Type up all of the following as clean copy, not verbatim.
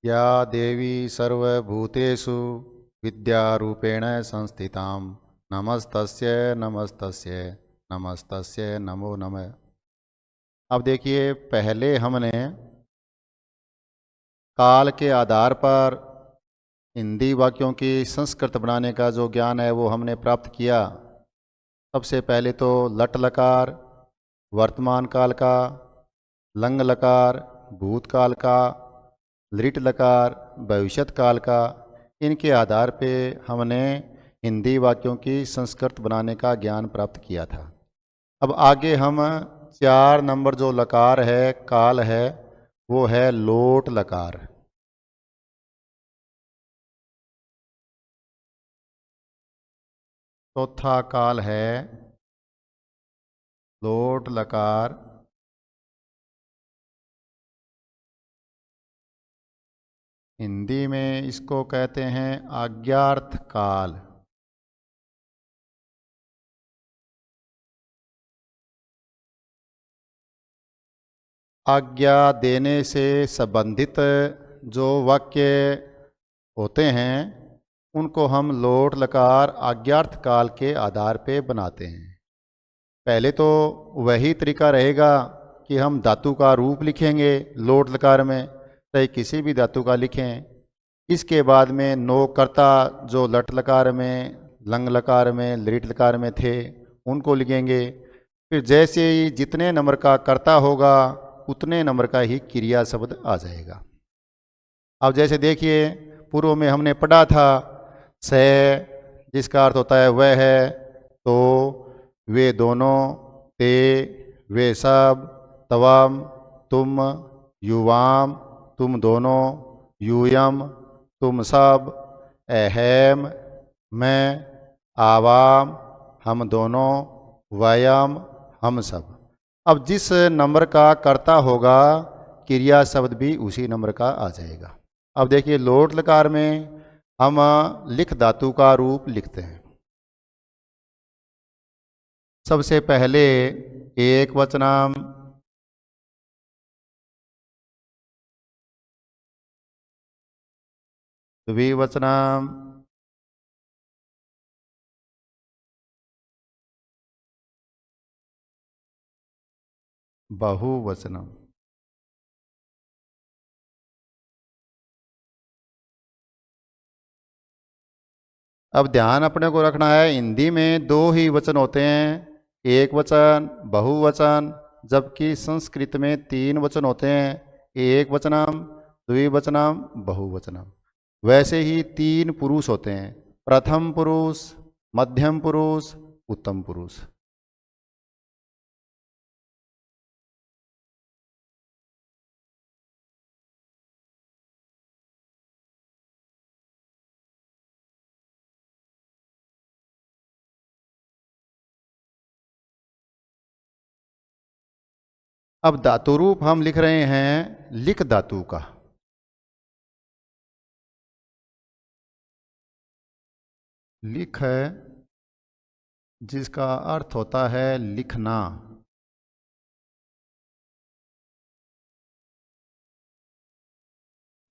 या देवी सर्वभूतेषु विद्यारूपेण संस्थितां नमस्तस्यै नमस्तस्यै नमस्तस्यै नमो नमः। अब देखिए, पहले हमने काल के आधार पर हिंदी वाक्यों की संस्कृत बनाने का जो ज्ञान है वो हमने प्राप्त किया। सबसे पहले तो लट लकार वर्तमान काल का, लंग लकार भूतकाल का, लृट लकार भविष्यत काल का, इनके आधार पे हमने हिंदी वाक्यों की संस्कृत बनाने का ज्ञान प्राप्त किया था। अब आगे हम 4 नंबर जो लकार है, काल है, वो है लोट लकार। चौथा काल है लोट लकार। हिंदी में इसको कहते हैं आज्ञार्थ काल। आज्ञा देने से संबंधित जो वाक्य होते हैं उनको हम लोट लकार आज्ञार्थ काल के आधार पे बनाते हैं। पहले तो वही तरीका रहेगा कि हम धातु का रूप लिखेंगे लोट लकार में, चाहे किसी भी धातु का लिखें। इसके बाद में नोकर्ता जो लट लकार में, लंग लकार में, लृट लकार में थे उनको लिखेंगे। फिर जैसे ही जितने नंबर का कर्ता होगा उतने नंबर का ही क्रिया शब्द आ जाएगा। अब जैसे देखिए, पूर्व में हमने पढ़ा था से, जिसका अर्थ होता है वह है, तो, वे दोनों, ते, वे सब, तवम, तुम, युवाम, तुम दोनों, यूयम, तुम सब, अहम, मैं, आवाम, हम दोनों, वयम, हम सब। अब जिस नंबर का कर्ता होगा क्रिया शब्द भी उसी नंबर का आ जाएगा। अब देखिए, लोट लकार में हम लिख धातु का रूप लिखते हैं। सबसे पहले एक वचनम, द्विवचनम, बहुवचनम। अब ध्यान अपने को रखना है, हिंदी में 2 ही वचन होते हैं, एक वचन बहुवचन, जबकि संस्कृत में 3 वचन होते हैं, एक वचनम, द्विवचनम, बहुवचनम। वैसे ही 3 पुरुष होते हैं, प्रथम पुरुष, मध्यम पुरुष, उत्तम पुरुष। अब धातु रूप हम लिख रहे हैं लिख धातु का। लिख है जिसका अर्थ होता है लिखना।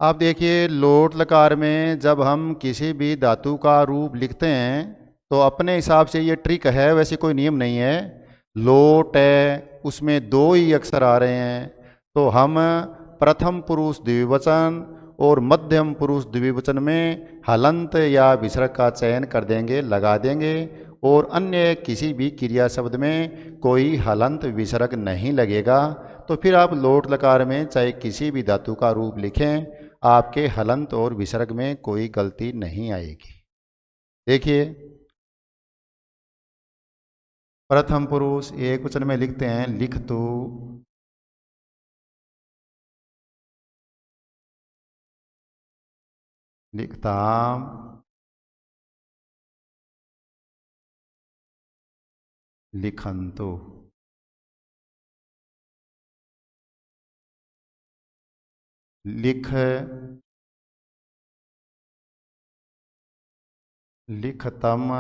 अब देखिए, लोट लकार में जब हम किसी भी धातु का रूप लिखते हैं तो अपने हिसाब से ये ट्रिक है, वैसे कोई नियम नहीं है। लोट है, उसमें 2 ही अक्षर आ रहे हैं, तो हम प्रथम पुरुष द्विवचन और मध्यम पुरुष द्विवचन में हलंत या विसर्ग का चयन कर देंगे, लगा देंगे, और अन्य किसी भी क्रिया शब्द में कोई हलंत विसर्ग नहीं लगेगा। तो फिर आप लोट लकार में चाहे किसी भी धातु का रूप लिखें, आपके हलंत और विसर्ग में कोई गलती नहीं आएगी। देखिए, प्रथम पुरुष एक वचन में लिखते हैं लिख तू, लिखताम, लिखंतो। लिख, लिखतम,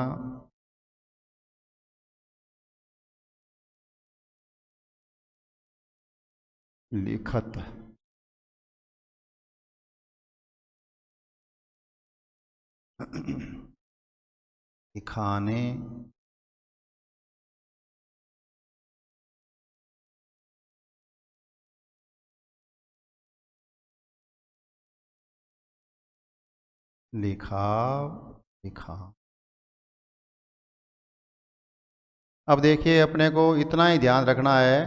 लिखत। दिखाने, लिखाव, लिखा। अब देखिए अपने को इतना ही ध्यान रखना है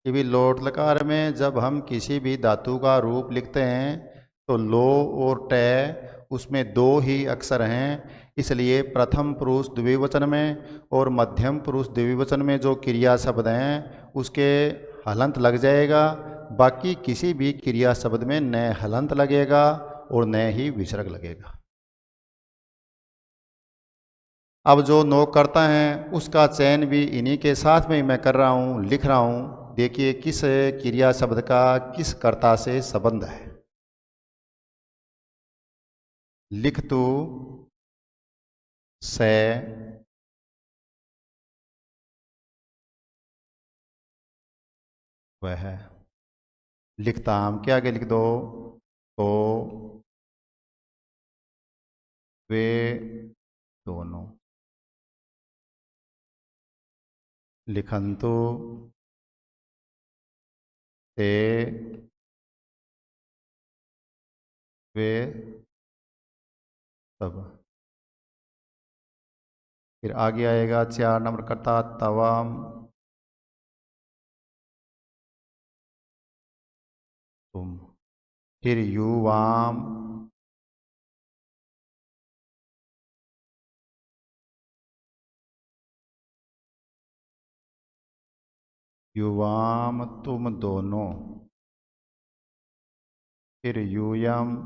कि भी लोट लकार में जब हम किसी भी धातु का रूप लिखते हैं तो लो और टे उसमें दो ही अक्षर हैं, इसलिए प्रथम पुरुष द्विवचन में और मध्यम पुरुष द्विवचन में जो क्रिया शब्द हैं उसके हलंत लग जाएगा। बाकी किसी भी क्रिया शब्द में न हलंत लगेगा और न ही विसर्ग लगेगा। अब जो नोक करता है उसका चयन भी इन्हीं के साथ में मैं कर रहा हूँ, लिख रहा हूँ। देखिए किस क्रिया शब्द का किस कर्ता से संबंध है। लिख तू से वह, लिखताम के आगे लिख दो तो वे दोनों, लिखंतु ते वे सब। फिर आगे आएगा 4 नंबर करता तवाम तुम, फिर युवाम, युवाम तुम दोनों, फिर यूयम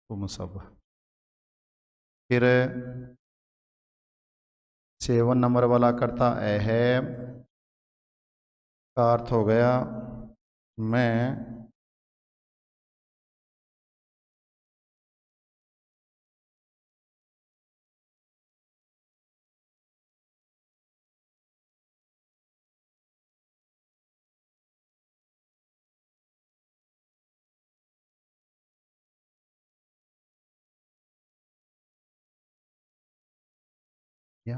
तुम सब। फिर 7 नंबर वाला करता अहम का अर्थ हो गया मैं, या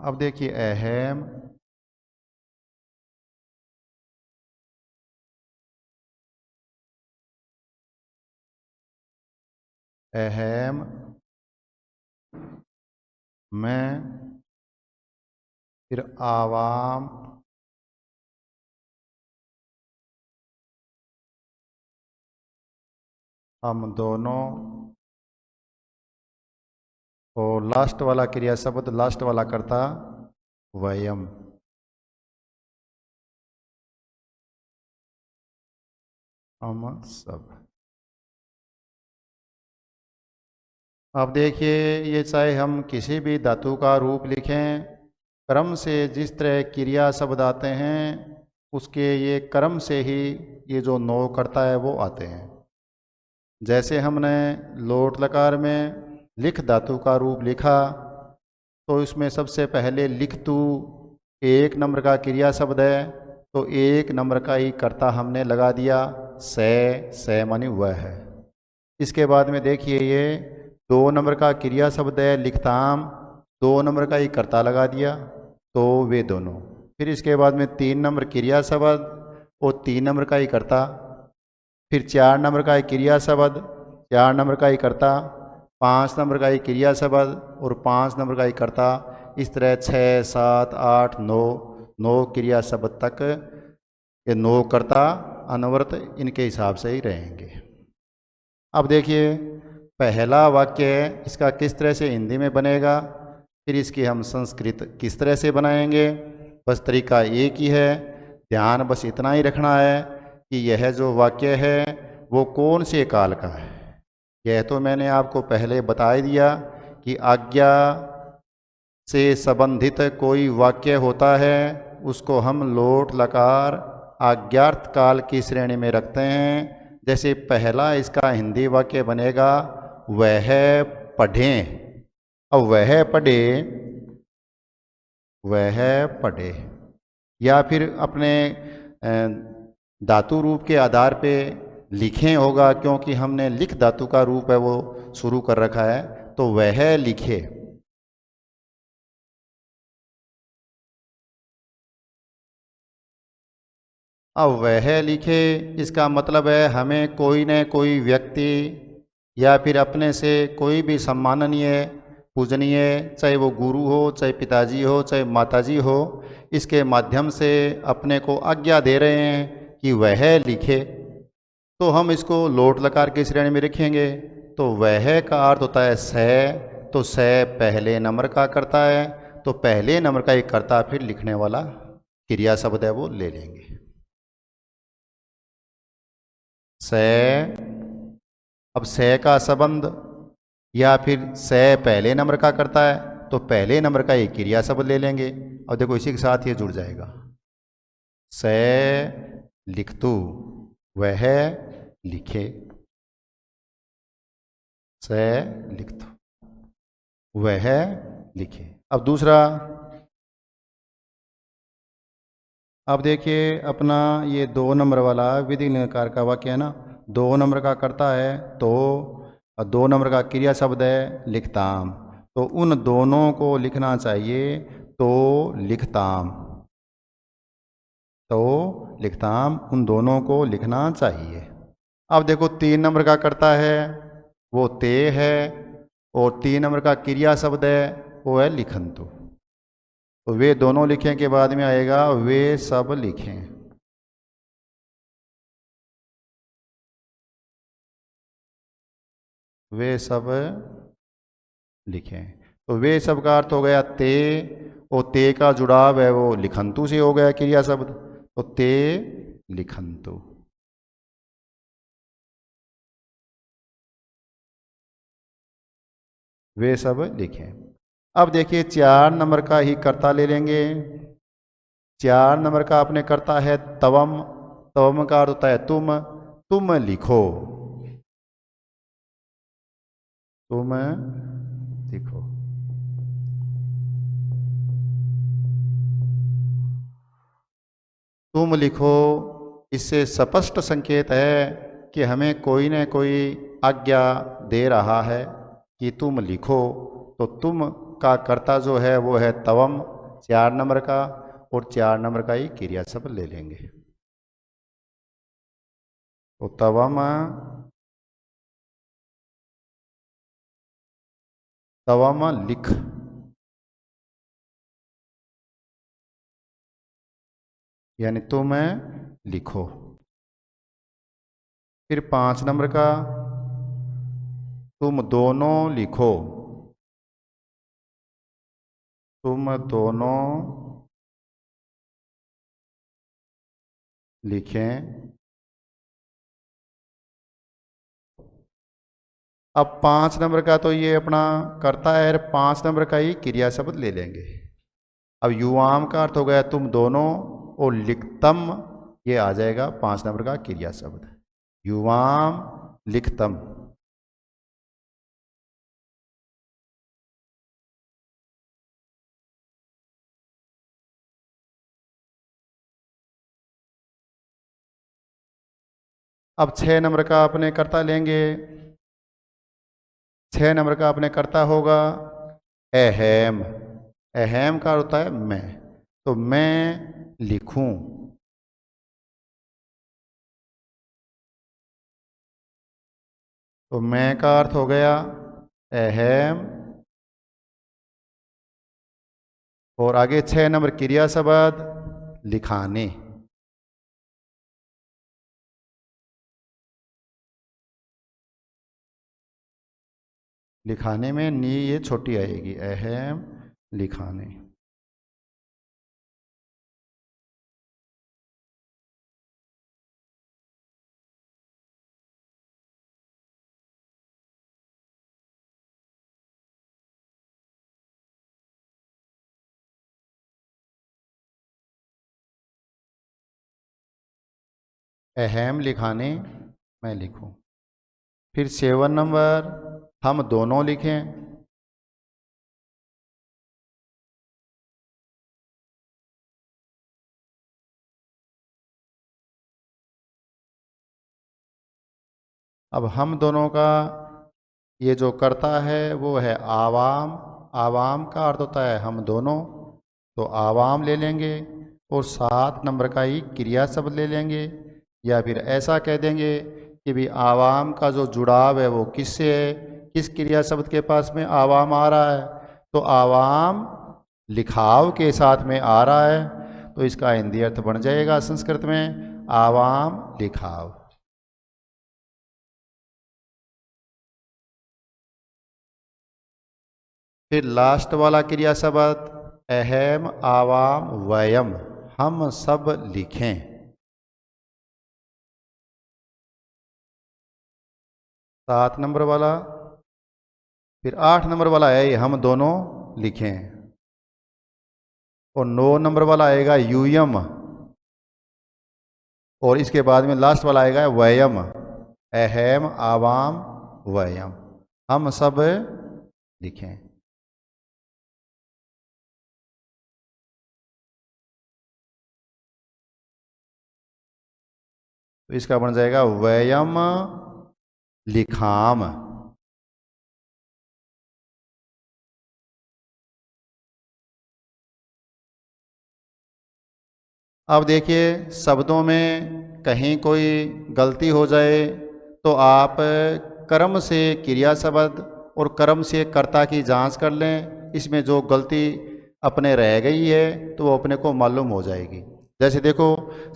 अब देखिए अहम, अहम मैं, फिर आवाम, हम दोनों, और लास्ट वाला क्रिया शब्द लास्ट वाला करता वयम। हम सब। अब देखिए ये चाहे हम किसी भी धातु का रूप लिखें, क्रम से जिस तरह क्रिया शब्द आते हैं उसके ये क्रम से ही ये जो नो करता है वो आते हैं। जैसे हमने लोट लकार में लिख धातु का रूप लिखा तो इसमें सबसे पहले लिख तू 1 नंबर का क्रिया शब्द है, तो 1 नंबर का ही कर्ता हमने लगा दिया, से मानी वह है। इसके बाद में देखिए ये 2 नंबर का क्रिया शब्द है लिखताम, 2 नंबर का ही कर्ता लगा दिया तो वे दोनों। फिर इसके बाद में 3 नंबर क्रिया शब्द और 3 नंबर का ही कर्ता, फिर 4 नंबर का ही क्रिया शब्द, 4 नंबर का ही कर्ता, 5 नंबर का ही क्रिया शब्द और 5 नंबर का ही कर्ता। इस तरह 6, 7, 8, 9 क्रिया शब्द तक ये 9 कर्ता अनवरत इनके हिसाब से ही रहेंगे। अब देखिए पहला वाक्य इसका किस तरह से हिंदी में बनेगा, फिर इसकी हम संस्कृत किस तरह से बनाएंगे, बस तरीका एक ही है। ध्यान बस इतना ही रखना है कि यह जो वाक्य है वो कौन से काल का है। यह तो मैंने आपको पहले बता ही दिया कि आज्ञा से संबंधित कोई वाक्य होता है उसको हम लोट लकार आज्ञार्थ काल की श्रेणी में रखते हैं। जैसे पहला इसका हिंदी वाक्य बनेगा वह पढ़ें। अब वह पढ़े, वह पढ़े, या फिर अपने धातु रूप के आधार पे लिखें होगा, क्योंकि हमने लिख धातु का रूप है वो शुरू कर रखा है, तो वह लिखे। अब वह लिखे इसका मतलब है हमें कोई न कोई व्यक्ति या फिर अपने से कोई भी सम्माननीय पूजनीय, चाहे वो गुरु हो, चाहे पिताजी हो, चाहे माताजी हो, इसके माध्यम से अपने को आज्ञा दे रहे हैं कि वह लिखे, तो हम इसको लोट लकार की श्रेणी में रखेंगे। तो वह का अर्थ होता है स, तो स पहले नंबर का करता है, तो पहले नंबर का एक करता फिर लिखने वाला क्रिया शब्द है वो ले लेंगे। स, अब स का संबंध या फिर स पहले नंबर का करता है, तो पहले नंबर का एक क्रिया शब्द ले लेंगे। और देखो इसी के साथ ये जुड़ जाएगा, स लिखतु, वह लिखे, स लिखतु, वह लिखे। अब दूसरा, अब देखिए अपना ये 2 नंबर वाला विधि नकार का वाक्य है ना, 2 नंबर का करता है तो, और 2 नंबर का क्रिया शब्द है लिखताम, तो उन दोनों को लिखना चाहिए तो लिखताम, तो लिखताम, उन दोनों को लिखना चाहिए। अब देखो 3 नंबर का करता है वो ते है, और 3 नंबर का क्रिया शब्द है वो है लिखंतु, तो वे दोनों लिखें के बाद में आएगा वे सब लिखें। वे सब लिखें, तो वे सब का अर्थ हो गया ते, और ते का जुड़ाव है वो लिखंतु से हो गया क्रिया शब्द, तो ते लिखंतु। वे सब लिखें। अब देखिए 4 नंबर का ही कर्ता ले लेंगे। 4 नंबर का आपने करता है तवम, तवम का अर्थ होता है तुम लिखो, तुम लिखो। तुम लिखो, इससे स्पष्ट संकेत है कि हमें कोई न कोई आज्ञा दे रहा है कि तुम लिखो, तो तुम का कर्ता जो है वो है तवम 4 नंबर का, और 4 नंबर का ही क्रिया शब्द ले लेंगे, तो तवम, तवम लिख, यानी तुम लिखो। फिर 5 नंबर का तुम दोनों लिखो, तुम दोनों लिखें। अब 5 नंबर का तो ये अपना करता है, 5 नंबर का ही क्रिया शब्द ले लेंगे। अब युवाम का अर्थ हो गया तुम दोनों, और लिखतम ये आ जाएगा 5 नंबर का क्रिया शब्द, युवाम लिखतम। अब 6 नंबर का अपने करता लेंगे। 6 नंबर का अपने करता होगा अहम, अहम का होता है मैं, तो मैं लिखूं, तो मैं का अर्थ हो गया अहम, और आगे 6 नंबर क्रिया शब्द लिखाने, लिखाने में नी ये छोटी आएगी, अहम लिखाने। अहम लिखाने मैं लिखूं। फिर 7 नंबर हम दोनों लिखें। अब हम दोनों का ये जो करता है वो है आवाम। आवाम का अर्थ होता है हम दोनों, तो आवाम ले लेंगे और 7 नंबर का ही क्रिया शब्द ले लेंगे। या फिर ऐसा कह देंगे कि भी आवाम का जो जुड़ाव है वो किससे है, किस क्रिया शब्द के पास में आवाम आ रहा है, तो आवाम लिखाव के साथ में आ रहा है, तो इसका हिंदी अर्थ बन जाएगा संस्कृत में आवाम लिखाव। फिर लास्ट वाला क्रिया शब्द अहम आवाम वयम, हम सब लिखें। 7 नंबर वाला। फिर 8 नंबर वाला है ये हम दोनों लिखें। और 9 नंबर वाला आएगा यूयम। और इसके बाद में लास्ट वाला आएगा वयम, अहम आवाम वयम, हम सब लिखें। तो इसका बन जाएगा वयम लिखाम। अब देखिए शब्दों में कहीं कोई गलती हो जाए तो आप कर्म से क्रिया शब्द और कर्म से कर्ता की जांच कर लें। इसमें जो गलती अपने रह गई है तो वो अपने को मालूम हो जाएगी। जैसे देखो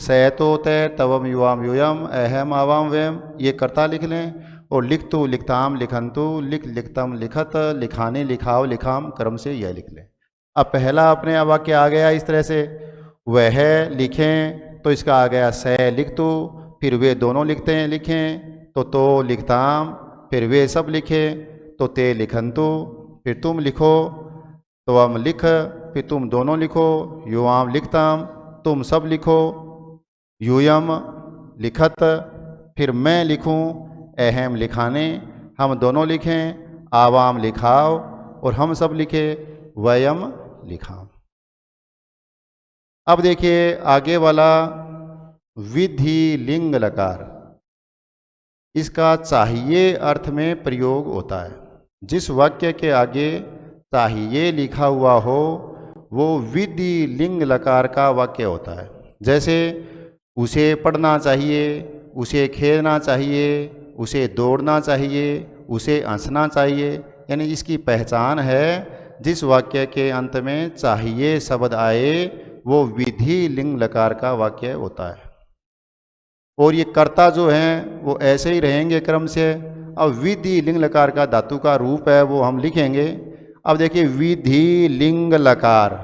सैतो तय तवम युवाम यूयम अहम आवाम व्यम, ये कर्ता लिख लें। और लिखतु लिखताम लिखंतु लिख लिखतम लिखत लिखाने लिखाओ लिखाम कर्म से यह लिख लें। अब पहला अपने वाक्य आ गया इस तरह से, वह लिखें तो इसका आ गया स लिख तो, फिर वे दोनों लिखते हैं लिखें तो लिखताम, फिर वे सब लिखें तो ते लिखंतु, फिर तुम लिखो तो हम लिख, फिर तुम दोनों लिखो युवाम लिखताम, तुम सब लिखो यूयम लिखत, फिर मैं लिखूं अहम लिखाने, हम दोनों लिखें आवाम लिखाओ और हम सब लिखे वयम लिखाओ। अब देखिए आगे वाला विधि लिंग लकार, इसका चाहिए अर्थ में प्रयोग होता है। जिस वाक्य के आगे चाहिए लिखा हुआ हो वो विधि लिंग लकार का वाक्य होता है। जैसे उसे पढ़ना चाहिए, उसे खेलना चाहिए, उसे दौड़ना चाहिए, उसे हंसना चाहिए, यानी इसकी पहचान है जिस वाक्य के अंत में चाहिए शब्द आए वो विधि लिंग लकार का वाक्य होता है। और ये कर्ता जो हैं वो ऐसे ही रहेंगे क्रम से। अब विधि लिंग लकार का धातु का रूप है वो हम लिखेंगे। अब देखिए विधि लिंग लकार,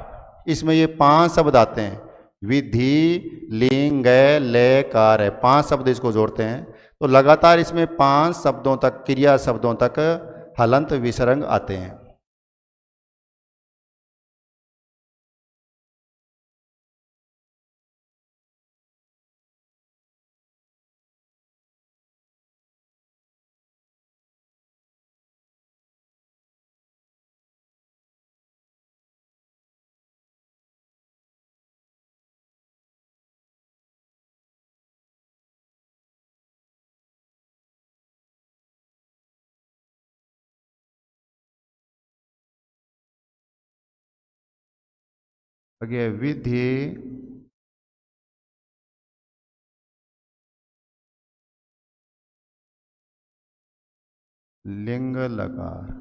इसमें ये 5 शब्द आते हैं, विधि लिंग लकार है, 5 शब्द इसको जोड़ते हैं। तो लगातार इसमें 5 शब्दों तक क्रिया शब्दों तक हलंत विसर्ग आते हैं। आगे विधि लिंग लकार,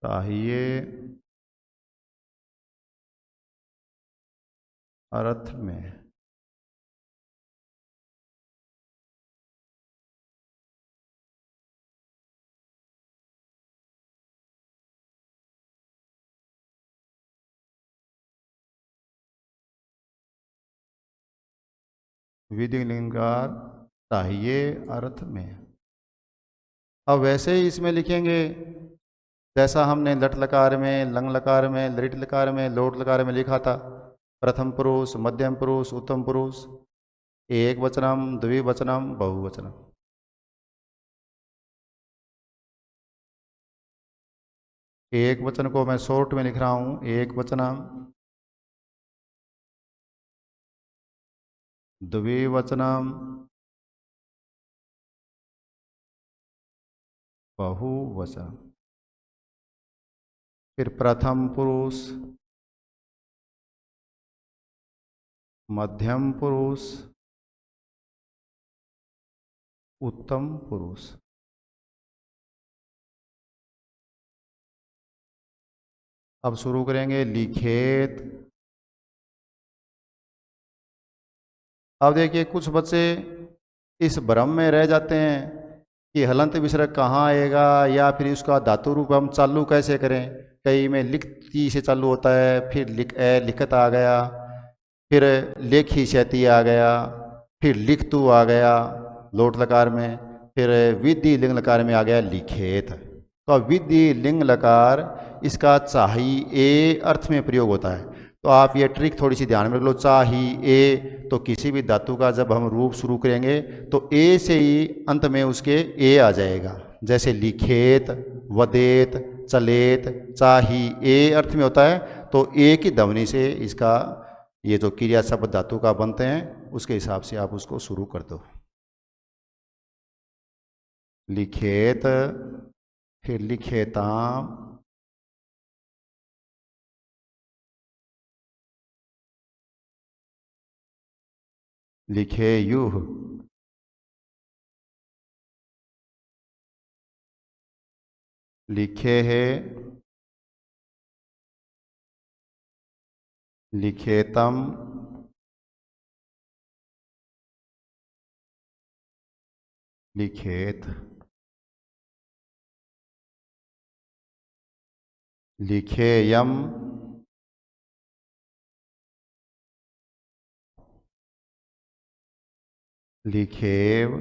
चाहिए अर्थ में विधि लिंगार चाहिए अर्थ में। अब वैसे ही इसमें लिखेंगे जैसा हमने लट लकार में, लंग लकार में, लृट लकार में, लोट लकार में लिखा था, प्रथम पुरुष, मध्यम पुरुष, उत्तम पुरुष, एक वचनम, द्विवचनम, बहुवचनम। एक वचन को मैं शॉर्ट में लिख रहा हूं, एक वचनम, द्विवचनम, बहुवचन। फिर प्रथम पुरुष, मध्यम पुरुष, उत्तम पुरुष। अब शुरू करेंगे लिखेत। अब देखिए कुछ बच्चे इस भ्रम में रह जाते हैं कि हलंत विसर्ग कहाँ आएगा, या फिर उसका धातु रूप हम चालू कैसे करें। कई में लिखती से चालू होता है, फिर लिखत आ गया, फिर लेखी शैती आ गया, फिर लिखतु आ गया लोट लकार में, फिर विधि लिंग लकार में आ गया लिखेत। तो विधि लिंग लकार इसका चाहिए अर्थ में प्रयोग होता है। तो आप ये ट्रिक थोड़ी सी ध्यान में रख लो। चाहिए तो किसी भी धातु का जब हम रूप शुरू करेंगे तो ए से ही अंत में उसके ए आ जाएगा। जैसे लिखेत, वदेत, चलेत, चाहिए अर्थ में होता है, तो ए की ध्वनि से इसका ये जो क्रिया शब्द धातु का बनते हैं उसके हिसाब से आप उसको शुरू कर दो। लिखेत, फिर लिखेताम, लिखेयुः, लिखे है, लिखेतम, लिखेत, लिखेयम, लिखेव,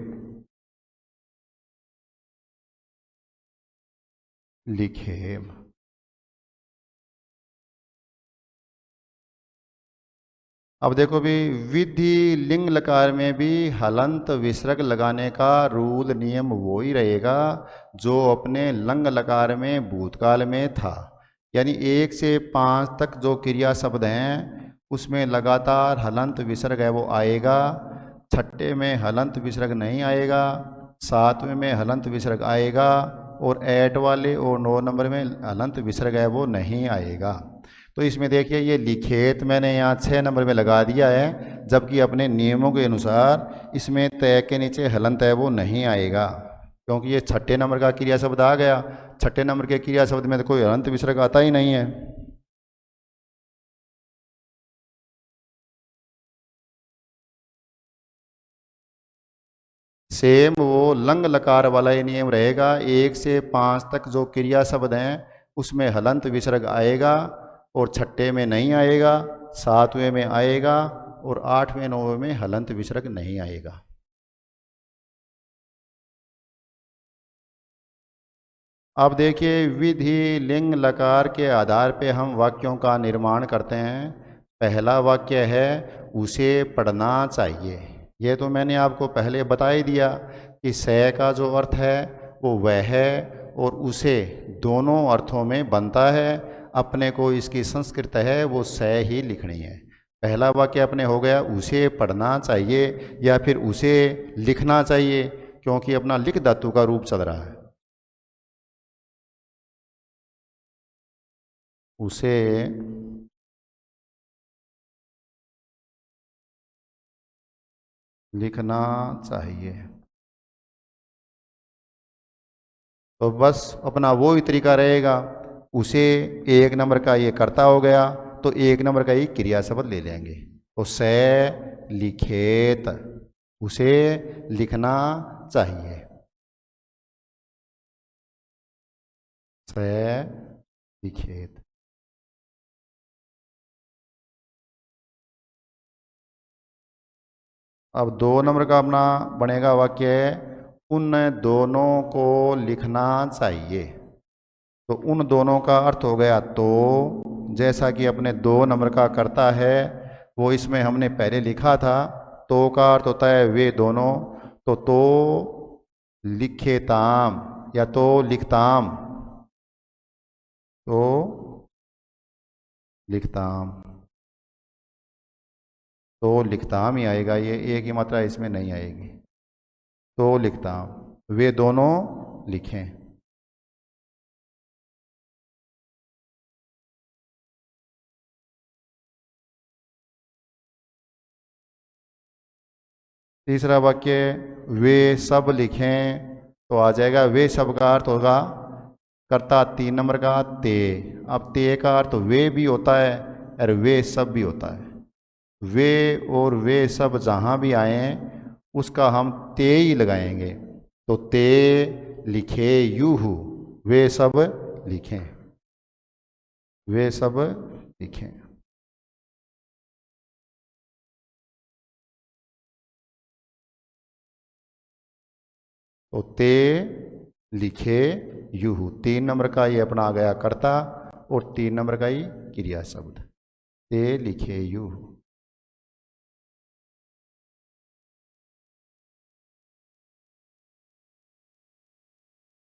लिखेम। अब देखो भी विधि लिंग लकार में भी हलंत विसर्ग लगाने का रूल नियम वो ही रहेगा जो अपने लंग लकार में भूतकाल में था। यानी 1 से 5 तक जो क्रिया शब्द हैं उसमें लगातार हलंत विसर्ग है वो आएगा। छठे में हलंत विसर्ग नहीं आएगा, 7वें में हलंत विसर्ग आएगा, और 8 वाले और 9 नंबर में हलंत विसर्ग है वो नहीं आएगा। तो इसमें देखिए ये लिखेत मैंने यहाँ 6 नंबर में लगा दिया है, जबकि अपने नियमों के अनुसार इसमें तय के नीचे हलंत है वो नहीं आएगा, क्योंकि ये 6ठे नंबर का क्रिया शब्द आ गया। 6ठे नंबर के क्रिया शब्द में तो कोई हलंत विसर्ग आता ही नहीं है। सेम वो लंग लकार वाला ही नियम रहेगा। 1 से 5 तक जो क्रिया शब्द हैं उसमें हलंत विसर्ग आएगा, और 6ठे में नहीं आएगा, 7वें में आएगा, और 8वें 9वें में हलंत विसर्ग नहीं आएगा। अब देखिए विधि लिंग लकार के आधार पे हम वाक्यों का निर्माण करते हैं। पहला वाक्य है उसे पढ़ना चाहिए। ये तो मैंने आपको पहले बता ही दिया कि से का जो अर्थ है वो वह है और उसे दोनों अर्थों में बनता है। अपने को इसकी संस्कृत है वो से ही लिखनी है। पहला वाक्य अपने हो गया उसे पढ़ना चाहिए या फिर उसे लिखना चाहिए, क्योंकि अपना लिख धातु का रूप चल रहा है। उसे लिखना चाहिए। तो बस अपना वो ही तरीका रहेगा। उसे 1 नंबर का ये कर्ता हो गया तो 1 नंबर का ही क्रिया शब्द ले लेंगे। तो से लिखेत, उसे लिखना चाहिए। से लिखेत। अब 2 नंबर का अपना बनेगा वाक्य उन दोनों को लिखना चाहिए। तो उन दोनों का अर्थ हो गया तो। जैसा कि अपने 2 नंबर का करता है वो इसमें हमने पहले लिखा था, तो का अर्थ होता है वे दोनों। तो लिखेताम या तो लिखताम, तो लिखताम, तो लिखताम ही आएगा, ये एक ही मात्रा इसमें नहीं आएगी। तो लिखताम, वे दोनों लिखें। तीसरा वाक्य, वे सब लिखें, तो आ जाएगा वे सब का अर्थ होगा कर्ता 3 नंबर का ते। अब ते का अर्थ वे भी होता है और वे सब भी होता है। वे और वे सब जहाँ भी आए उसका हम ते ही लगाएंगे। तो ते लिखे यूहू, वे सब लिखें, वे सब लिखें। तो ते लिखे यूहू, 3 नंबर का ये अपना आ गया कर्ता और 3 नंबर का ही क्रिया शब्द, ते लिखे यूहू।